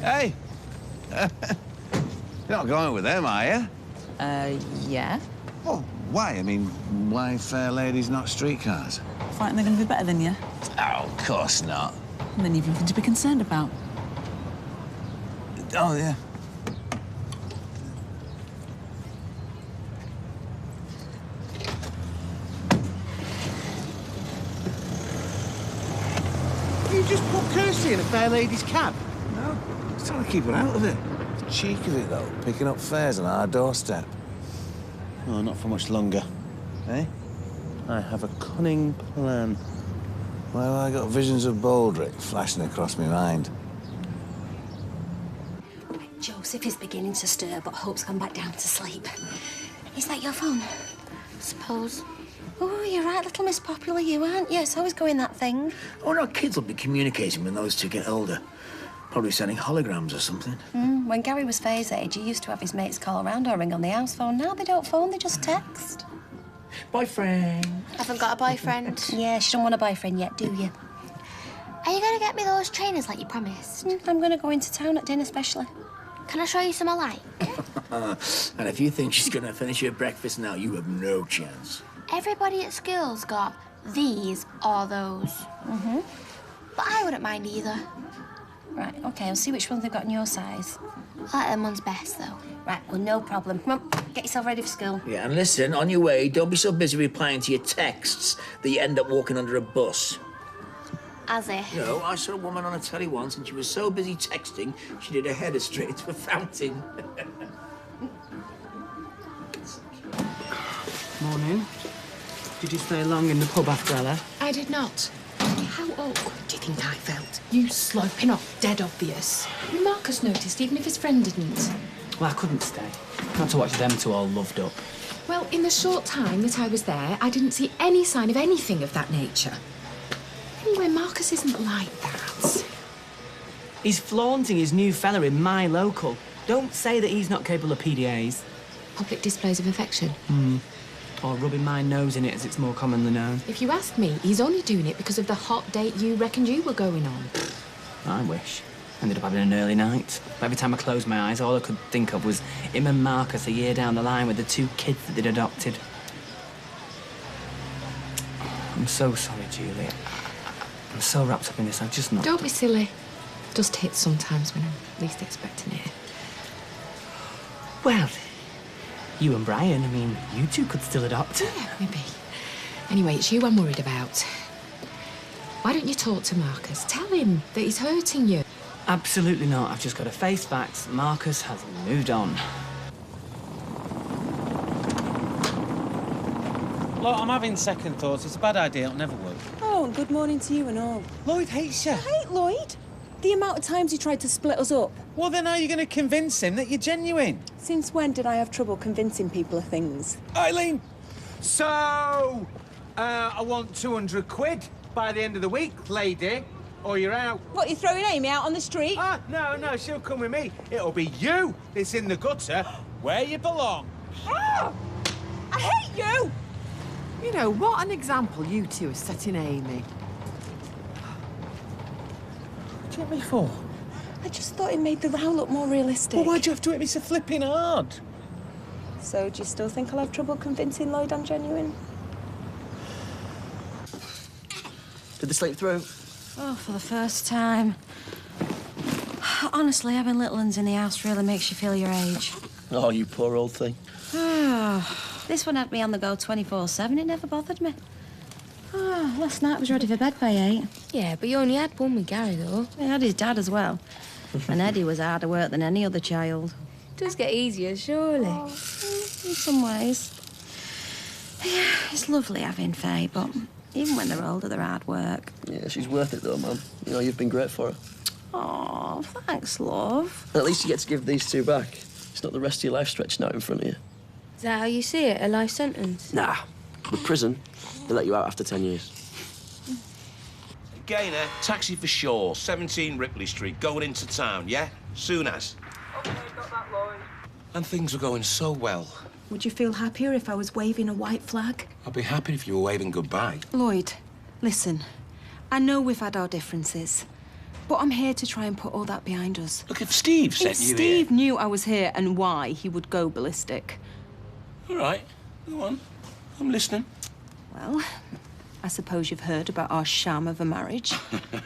Hey! You're not going with them, are you? Yeah. Well, why? I mean, why fair ladies, not streetcars? Frightened they're going to be better than you? Oh, of course not. And then you've nothing to be concerned about. Oh, yeah. You just put Kirsty in a fair lady's cab? No, just trying to keep her out of it. The cheek of it, though, picking up fares on our doorstep. Oh, not for much longer. Eh? I have a cunning plan. Well, I got visions of Baldrick flashing across my mind. Joseph is beginning to stir, but Hope's gone back down to sleep. Is that your phone? Suppose. Oh, you're right, little Miss Popular, you aren't you? It's always going that thing. Oh, no, kids will be communicating when those two get older. Probably sending holograms or something. When Gary was Faye's age, he used to have his mates call around or ring on the house phone. Now they don't phone, they just text. Boyfriend. Haven't got a boyfriend. Yeah, she don't want a boyfriend yet, do you? Are you going to get me those trainers like you promised? I'm going to go into town at dinner, especially. Can I show you some I like? And if you think she's going to finish her breakfast now, you have no chance. Everybody at school's got these or those. But I wouldn't mind either. Right, OK, I'll see which ones they've got in your size. I like them ones best, though. Right, well, no problem. Come on, get yourself ready for school. Yeah, and listen, on your way, don't be so busy replying to your texts that you end up walking under a bus. As if. You know, I saw a woman on a telly once and she was so busy texting, she did her header straight into a fountain. Morning. Did you stay long in the pub after Ella? I did not. How awkward do you think I felt? You sloping off, dead obvious. Marcus noticed, even if his friend didn't. Well, I couldn't stay. Not to watch them two all loved up. Well, in the short time that I was there, I didn't see any sign of anything of that nature. Anyway, Marcus isn't like that. He's flaunting his new fella in my local. Don't say that he's not capable of PDAs. Public displays of affection. Or rubbing my nose in it, as it's more commonly known. If you ask me, he's only doing it because of the hot date you reckoned you were going on. I wish. Ended up having an early night. But every time I closed my eyes, all I could think of was him and Marcus a year down the line with the 2 kids that they'd adopted. I'm so sorry, Julie. I'm so wrapped up in this, I've just not... Don't be silly. Just hits sometimes when I'm least expecting it. Well, you and Brian, I mean, you two could still adopt. Yeah, maybe. Anyway, it's you I'm worried about. Why don't you talk to Marcus? Tell him that he's hurting you. Absolutely not. I've just got to face facts. Marcus has moved on. Look, I'm having second thoughts. It's a bad idea. It'll never work. Oh, and good morning to you and all. Lloyd hates you. I hate Lloyd. The amount of times he tried to split us up. Well, then how are you going to convince him that you're genuine? Since when did I have trouble convincing people of things? Eileen! So, I want 200 quid by the end of the week, lady, or you're out. What, you throwing Amy out on the street? Ah, no, she'll come with me. It'll be you that's in the gutter where you belong. Oh! I hate you! You know, what an example you two are setting Amy. What do you hit me for? I just thought it made the row look more realistic. Well, why'd you have to hit me so flipping hard? So, do you still think I'll have trouble convincing Lloyd I'm genuine? Did they sleep through? Oh, for the first time. Honestly, having little ones in the house really makes you feel your age. Oh, you poor old thing. This one had me on the go 24/7. It never bothered me. Last night I was ready for bed by 8. Yeah, but you only had one with Gary, though. He had his dad as well. And Eddie was harder work than any other child. It does get easier, surely. Oh, in some ways. Yeah, it's lovely having Faye, but even when they're older, they're hard work. Yeah, she's worth it, though, Mum. You know, you've been great for her. Oh, thanks, love. And at least you get to give these two back. It's not the rest of your life stretching out in front of you. Is that how you see it, a life sentence? Nah. With prison, they let you out after 10 years. Gainer, taxi for Shaw, 17 Ripley Street, going into town, yeah? Soon as. OK, got that, Lloyd. And things were going so well. Would you feel happier if I was waving a white flag? I'd be happy if you were waving goodbye. Lloyd, listen. I know we've had our differences, But I'm here to try and put all that behind us. Look, if Steve sent If you Steve here... knew I was here and why, he would go ballistic. All right, go on. I'm listening. Well, I suppose you've heard about our sham of a marriage.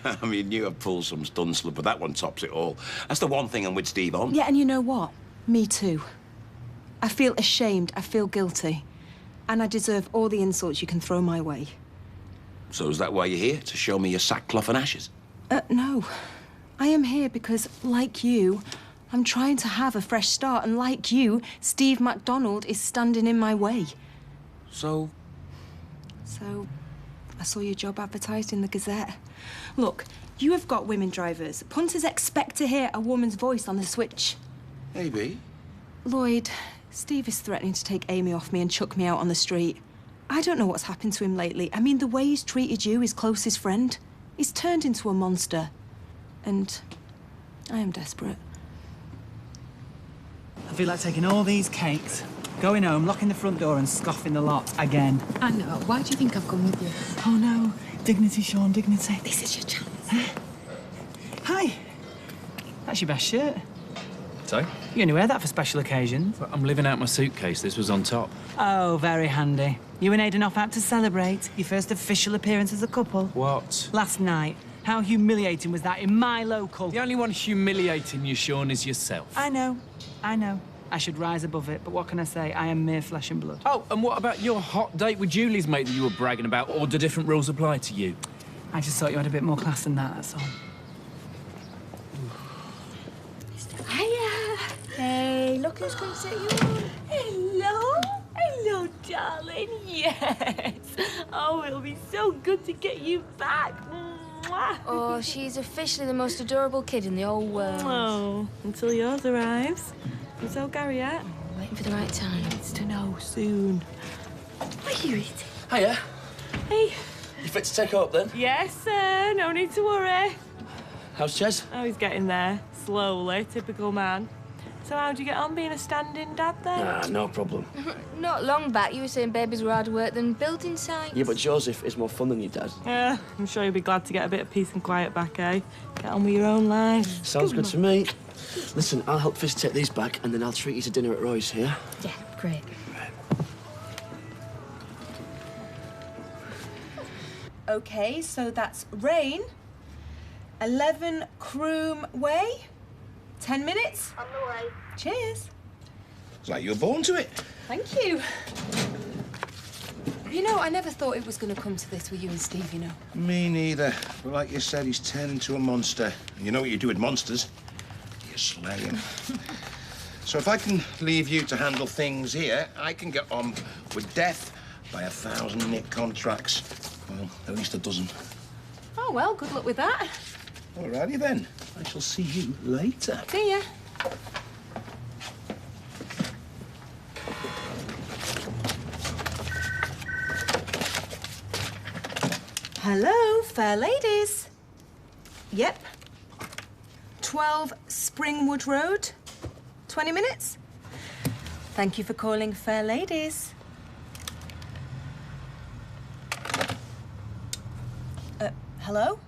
I mean, you have pulled some stunslip, but that one tops it all. That's the one thing I'm with Steve on. Yeah, and you know what? Me too. I feel ashamed, I feel guilty. And I deserve all the insults you can throw my way. So is that why you're here? To show me your sackcloth and ashes? No. I am here because, like you, I'm trying to have a fresh start. And like you, Steve MacDonald is standing in my way. So, I saw your job advertised in the Gazette. Look, you have got women drivers. Punters expect to hear a woman's voice on the switch. maybe. Lloyd, Steve is threatening to take Amy off me and chuck me out on the street. I don't know what's happened to him lately. I mean, the way he's treated you, his closest friend, he's turned into a monster. And I am desperate. I feel like taking all these cakes, going home, locking the front door and scoffing the lot again. I know. Why do you think I've come with you? Oh, no. Dignity, Sean, dignity. This is your chance. Hi. That's your best shirt. So? You only wear that for special occasions. I'm living out my suitcase. This was on top. Oh, very handy. You and Aidan off out to celebrate your first official appearance as a couple. What? Last night. How humiliating was that in my local? The only one humiliating you, Sean, is yourself. I know. I should rise above it, but what can I say? I am mere flesh and blood. Oh, and what about your hot date with Julie's mate that you were bragging about, or do different rules apply to you? I just thought you had a bit more class than that, that's all. Hiya! Hey, look who's come to set you on. Hello? Hello, darling. Yes. Oh, it'll be so good to get you back. Mwah. Oh, she's officially the most adorable kid in the whole world. Oh, until yours arrives. And so, Gary, yet? Waiting for the right time. Needs to know soon. What are you eating? Hiya. Hey. You fit to take her up then? Yes, sir. No need to worry. How's Ches? Oh, he's getting there. Slowly. Typical man. So how'd you get on being a stand-in dad then? Nah, no problem. Not long back, you were saying babies were harder work than building sites. Yeah, but Joseph is more fun than your dad. Yeah, I'm sure you'll be glad to get a bit of peace and quiet back, eh? Get on with your own life. Sounds good to me. Listen, I'll help Fizz take these back, and then I'll treat you to dinner at Roy's, yeah? Yeah, great. Okay, so that's Rain, 11 Croom Way, 10 minutes. On the way. Cheers. It's like you were born to it. Thank you. You know, I never thought it was going to come to this with you and Steve, you know. Me neither. But like you said, he's turned into a monster. You know what you do with monsters? You slay him. So if I can leave you to handle things here, I can get on with death by 1,000 nick contracts. Well, at least a dozen. Oh, well, good luck with that. Alrighty then. I shall see you later. See ya. Hello, fair ladies. Yep. 12 Springwood Road. 20 minutes. Thank you for calling Fair Ladies. Hello?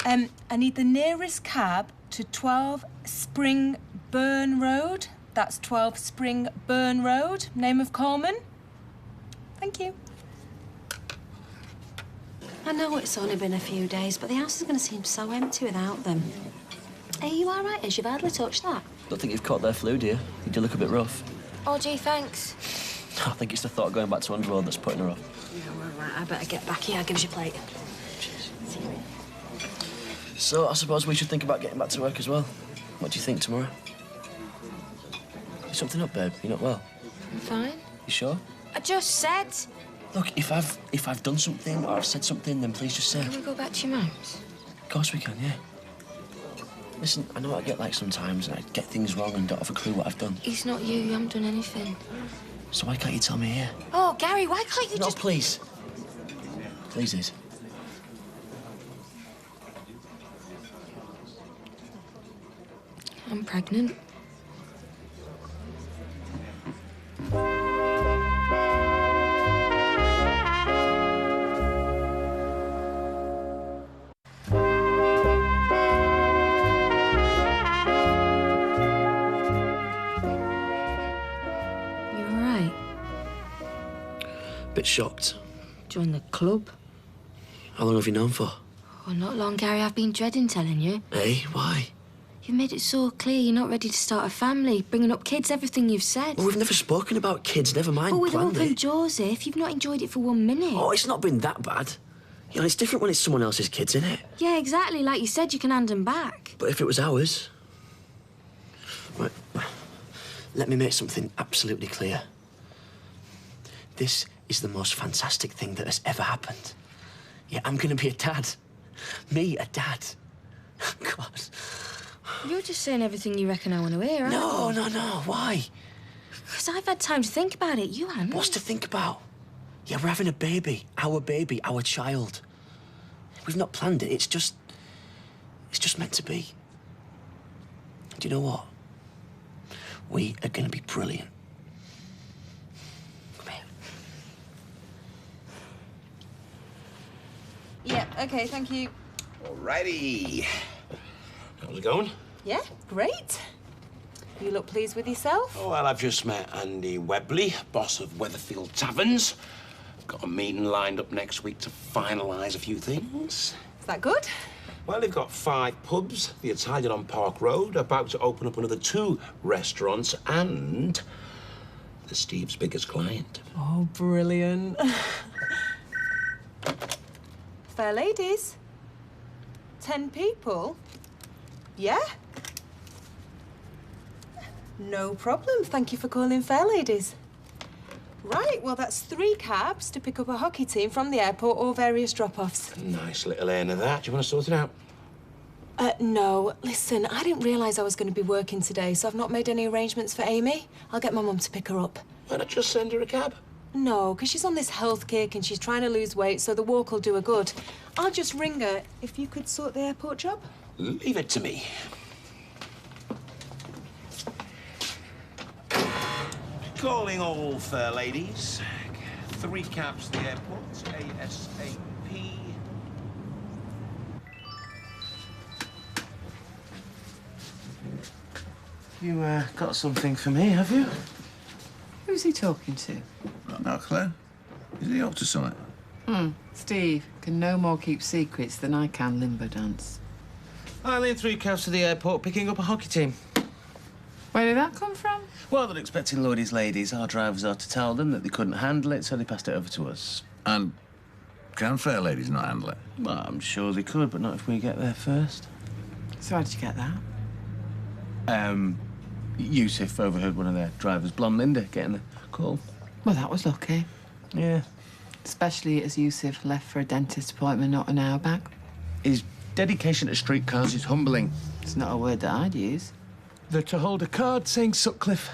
I need the nearest cab to 12 Springburn Road. That's 12 Springburn Road. Name of Coleman. Thank you. I know it's only been a few days, but the house is going to seem so empty without them. Are you all right, Ish? You've hardly touched that. Don't think you've caught their flu, dear. You do look a bit rough. Oh, gee, thanks. I think it's the thought of going back to Underworld that's putting her off. Yeah, well, right, I better get back here. I'll give us your plate. Cheers. So, I suppose we should think about getting back to work as well. What do you think tomorrow? Something up, babe? You're not well? I'm fine. You sure? I just said. Look, if I've done something or I've said something, then please just say. Can we go back to your mum's? Of course we can, yeah. Listen, I know I get like sometimes and I get things wrong and don't have a clue what I've done. It's not you. You haven't done anything. So why can't you tell me here? Oh, Gary, why can't you No, just... please. Please, Liz. I'm pregnant. bit shocked. Join the club. How long have you known for? Oh, not long, Gary. I've been dreading telling you. Hey, why? You've made it so clear you're not ready to start a family, bringing up kids, everything you've said. Well, we've never spoken about kids, never mind But with planned Uncle it. Joseph, you've not enjoyed it for 1 minute. Oh, it's not been that bad. You know, it's different when it's someone else's kids, isn't it? Yeah, exactly. Like you said, you can hand them back. But if it was ours... Right, let me make something absolutely clear. This is the most fantastic thing that has ever happened. Yeah, I'm gonna be a dad. Me, a dad. God. You're just saying everything you reckon I want to hear, aren't you? No. Why? Because I've had time to think about it. You haven't. What's to think about? Yeah, we're having a baby, our child. We've not planned it. It's just meant to be. Do you know what? We are going to be brilliant. Come here. Yeah, okay, thank you. Alrighty. How's it going? Yeah, great. You look pleased with yourself? Oh, well, I've just met Andy Webley, boss of Weatherfield Taverns. Got a meeting lined up next week to finalise a few things. Is that good? Well, they've got 5 pubs, the Italian on Park Road, about to open up another 2 restaurants, and they're Steve's biggest client. Oh, brilliant. Fair ladies. 10 people? Yeah? No problem. Thank you for calling Fair Ladies. Right, well, that's 3 cabs to pick up a hockey team from the airport or various drop-offs. Nice little earn of that. Do you want to sort it out? No. Listen, I didn't realise I was going to be working today, so I've not made any arrangements for Amy. I'll get my mum to pick her up. Why not just send her a cab? No, because she's on this health kick and she's trying to lose weight, so the walk will do her good. I'll just ring her if you could sort the airport job. Leave it to me. Calling all fair ladies. 3 cabs to the airport, ASAP. You, got something for me, have you? Who's he talking to? No clue. Is he up to something? Steve can no more keep secrets than I can limbo dance. I'll in 3 cabs to the airport, picking up a hockey team. Where did that come from? Well, they're expecting Lodi's ladies. Our drivers are to tell them that they couldn't handle it, so they passed it over to us. And can Fair Ladies not handle it? Well, I'm sure they could, but not if we get there first. So how did you get that? Yusuf overheard one of their drivers, Blonde Linda, getting the call. Well, that was lucky. Yeah. Especially as Yusuf left for a dentist appointment not an hour back. His dedication to streetcars is humbling. It's not a word that I'd use. They're to hold a card saying Sutcliffe.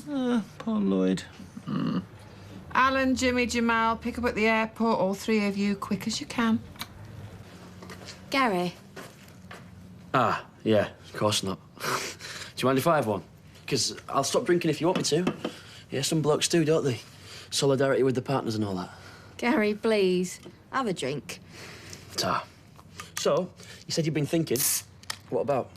Poor Lloyd. Alan, Jimmy, Jamal, pick up at the airport, all 3 of you, quick as you can. Gary, Ah, yeah, of course not. Do you mind if I have one? Because I'll stop drinking if you want me to. Yeah, some blokes do, don't they? Solidarity with the partners and all that. Gary, please, have a drink. Ta. So, you said you've been thinking. What about?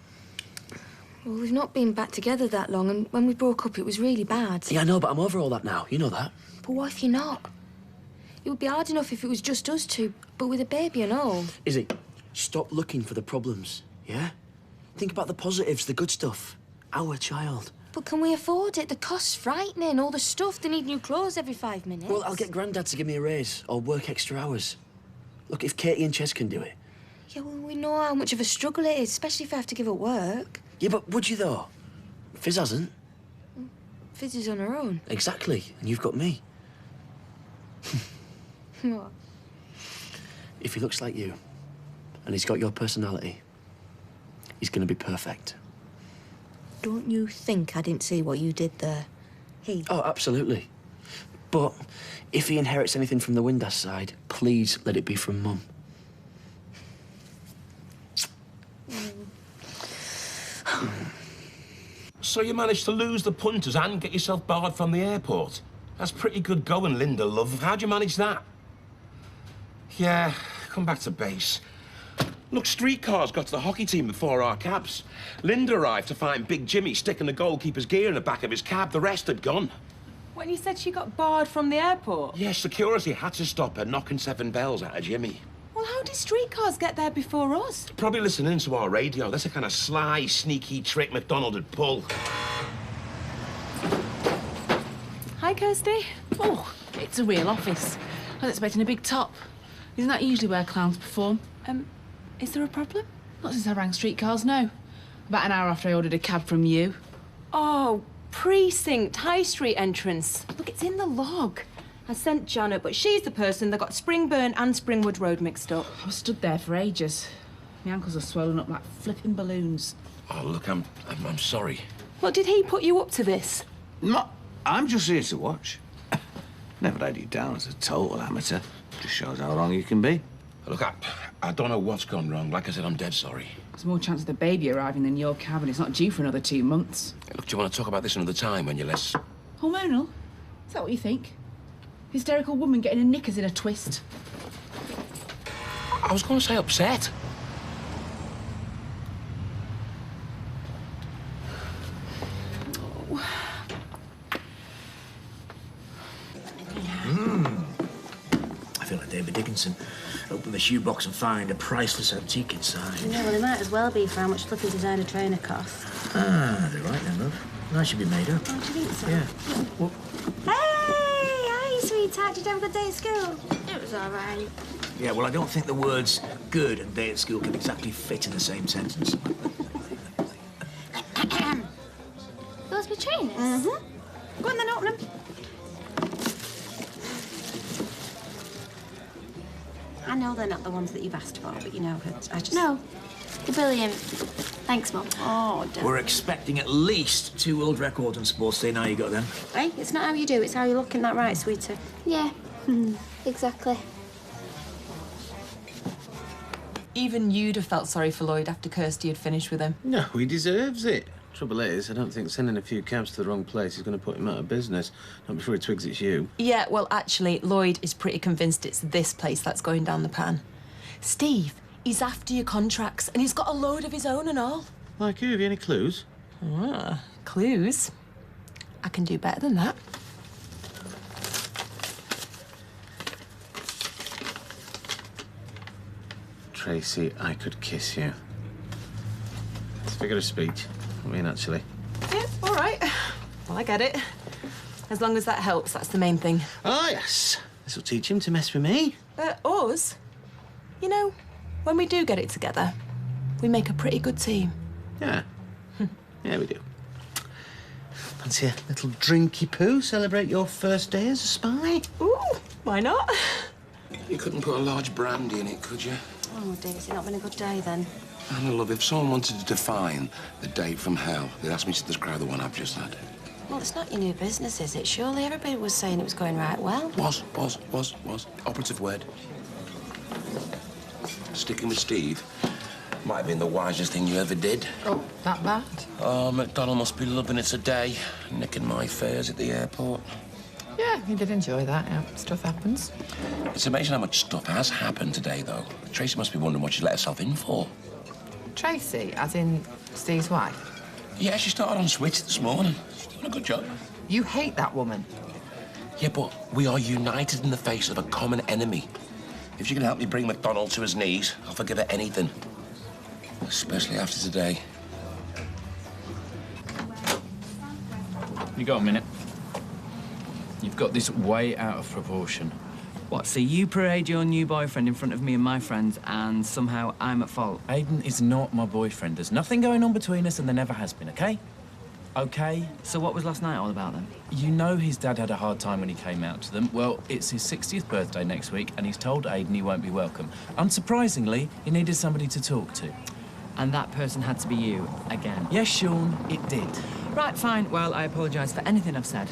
Well, we've not been back together that long, and when we broke up, it was really bad. Yeah, I know, but I'm over all that now. You know that. But what if you're not? It would be hard enough if it was just us 2, but with a baby and all. Izzy, stop looking for the problems, yeah? Think about the positives, the good stuff. Our child. But can we afford it? The cost's frightening. All the stuff, they need new clothes every 5 minutes. Well, I'll get Grandad to give me a raise or work extra hours. Look, if Katie and Ches can do it. Yeah, well, we know how much of a struggle it is, especially if I have to give up work. Yeah, but would you, though? Fizz hasn't. Fizz is on her own. Exactly, and you've got me. What? If he looks like you, and he's got your personality, he's gonna be perfect. Don't you think I didn't see what you did there? He. Oh, absolutely. But if he inherits anything from the Windass side, please let it be from Mum. So you managed to lose the punters and get yourself barred from the airport? That's pretty good going, Linda, love. How'd you manage that? Yeah, come back to base. Look, streetcars got to the hockey team before our cabs. Linda arrived to find Big Jimmy sticking the goalkeeper's gear in the back of his cab. The rest had gone. When you said she got barred from the airport? Yeah, security had to stop her knocking 7 bells out of Jimmy. Well, how did streetcars get there before us? Probably listening to our radio. That's a kind of sly, sneaky trick McDonald would pull. Hi, Kirsty. Oh, it's a real office. I was expecting a big top. Isn't that usually where clowns perform? Is there a problem? Not since I rang streetcars, no. About an hour after I ordered a cab from you. Oh, precinct, High Street entrance. Look, it's in the log. I sent Janet, but she's the person that got Springburn and Springwood Road mixed up. I stood there for ages. My ankles are swollen up like flipping balloons. Oh, look, I'm sorry. What, did he put you up to this? No, I'm just here to watch. Never laid you down as a total amateur. Just shows how wrong you can be. Look, I don't know what's gone wrong. Like I said, I'm dead sorry. There's more chance of the baby arriving than your cab, and it's not due for another 2 months. Hey, look, do you want to talk about this another time when you're less... Hormonal? Is that what you think? Hysterical woman getting her knickers in a twist. I was going to say upset. I feel like David Dickinson. Open the shoebox and find a priceless antique inside. Yeah, well, they might as well be for how much flipping designer trainer costs. Ah, they're right then, love. That should be made up. Oh, do you think so? Yeah. Well, Hey! Hi, sweetheart. Did you have a good day at school? It was all right. yeah, well, I don't think the words good and day at school can exactly fit in the same sentence. Those be trainers? Mm-hmm. Go on then, open them. I know they're not the ones that you've asked for, but you know, I just... No. They're brilliant. Thanks, Mum. Oh, don't. We're expecting at least 2 world records in sports day. Now you got them. Hey, it's not how you do, it's how you look, in that right, sweetie? Yeah. Exactly. Even you'd have felt sorry for Lloyd after Kirsty had finished with him. No, he deserves it. Trouble is, I don't think sending a few cabs to the wrong place is going to put him out of business. Not before he twigs it's you. Yeah, well, actually, Lloyd is pretty convinced it's this place that's going down the pan. Steve, he's after your contracts, and he's got a load of his own and all. Like who? Have you any clues? Clues? I can do better than that. Tracy, I could kiss you. It's a figure of speech. I mean, actually. Yeah, all right. Well, I get it. As long as that helps, that's the main thing. Ah, yes. This will teach him to mess with me. Us? You know, when we do get it together, we make a pretty good team. Yeah. Yeah, we do. Fancy a little drinky poo? Celebrate your first day as a spy? Ooh, why not? You couldn't put a large brandy in it, could you? Oh, dear, it's not been a good day, then. Anna, love, if someone wanted to define the date from hell, they'd ask me to describe the one I've just had. Well, it's not your new business, is it? Surely everybody was saying it was going right well. Was. Operative word. Sticking with Steve might have been the wisest thing you ever did. Oh, that bad? Oh, McDonald must be loving it today, nicking my fares at the airport. Yeah, he did enjoy that. Yeah, stuff happens. It's amazing how much stuff has happened today, though. Tracy must be wondering what she let herself in for. Tracy, as in Steve's wife? Yeah, she started on Switch this morning. She's doing a good job. You hate that woman. Yeah, but we are united in the face of a common enemy. If she can help me bring McDonald to his knees, I'll forgive her anything. Especially after today. You got a minute? You've got this way out of proportion. What, so you parade your new boyfriend in front of me and my friends, and somehow I'm at fault? Aiden is not my boyfriend. There's nothing going on between us, and there never has been, okay? Okay? So what was last night all about, then? You know his dad had a hard time when he came out to them. Well, it's his 60th birthday next week, and he's told Aiden he won't be welcome. Unsurprisingly, he needed somebody to talk to. And that person had to be you, again? Yes, Sean, it did. Right, fine. Well, I apologise for anything I've said.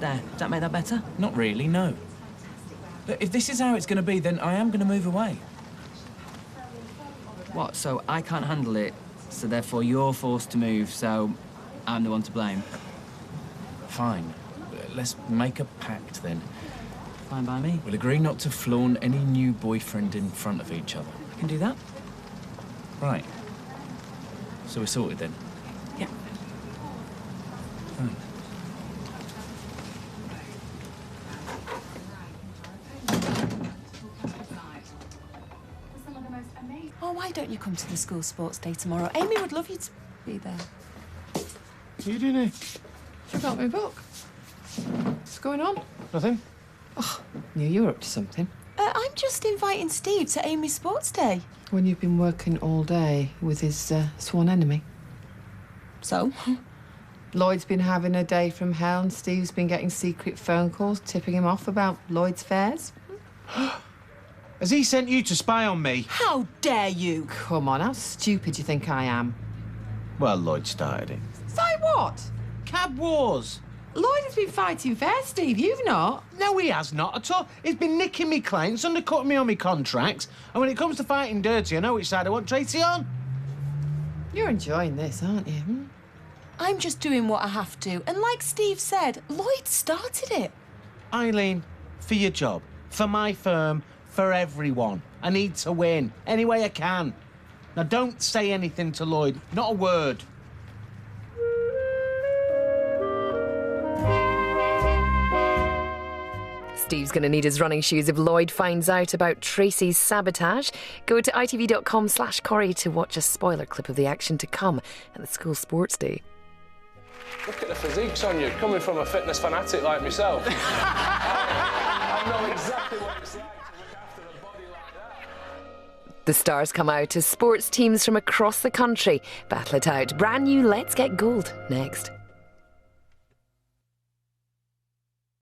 There, does that make that better? Not really, no. Look, if this is how it's going to be, then I am going to move away. What, so I can't handle it, so therefore you're forced to move, so I'm the one to blame? Fine. Let's make a pact, then. Fine by me. We'll agree not to flaunt any new boyfriend in front of each other. I can do that. Right. So we're sorted, then? Yeah. Fine. you come to the school sports day tomorrow. Amy would love you to be there. What are you doing here? Check out my book. What's going on? Nothing. Oh, knew you were up to something. I'm just inviting Steve to Amy's sports day. When you've been working all day with his sworn enemy. So? Lloyd's been having a day from hell and Steve's been getting secret phone calls tipping him off about Lloyd's fares. Has he sent you to spy on me? How dare you? Come on, how stupid do you think I am? Well, Lloyd started it. Say what? Cab wars. Lloyd has been fighting fair, Steve. You've not. No, he has not at all. He's been nicking me clients, undercutting me on my contracts. And when it comes to fighting dirty, I know which side I want Tracy on. You're enjoying this, aren't you? Hmm? I'm just doing what I have to. And like Steve said, Lloyd started it. Eileen, for your job, for my firm, for everyone, I need to win any way I can. Now, don't say anything to Lloyd. Not a word. Steve's going to need his running shoes if Lloyd finds out about Tracy's sabotage. Go to itv.com/Corrie to watch a spoiler clip of the action to come at the school sports day. Look at the physiques on you, coming from a fitness fanatic like myself. I know exactly what it's like to look after a body like that. The stars come out as sports teams from across the country battle it out. Brand new Let's Get Gold next.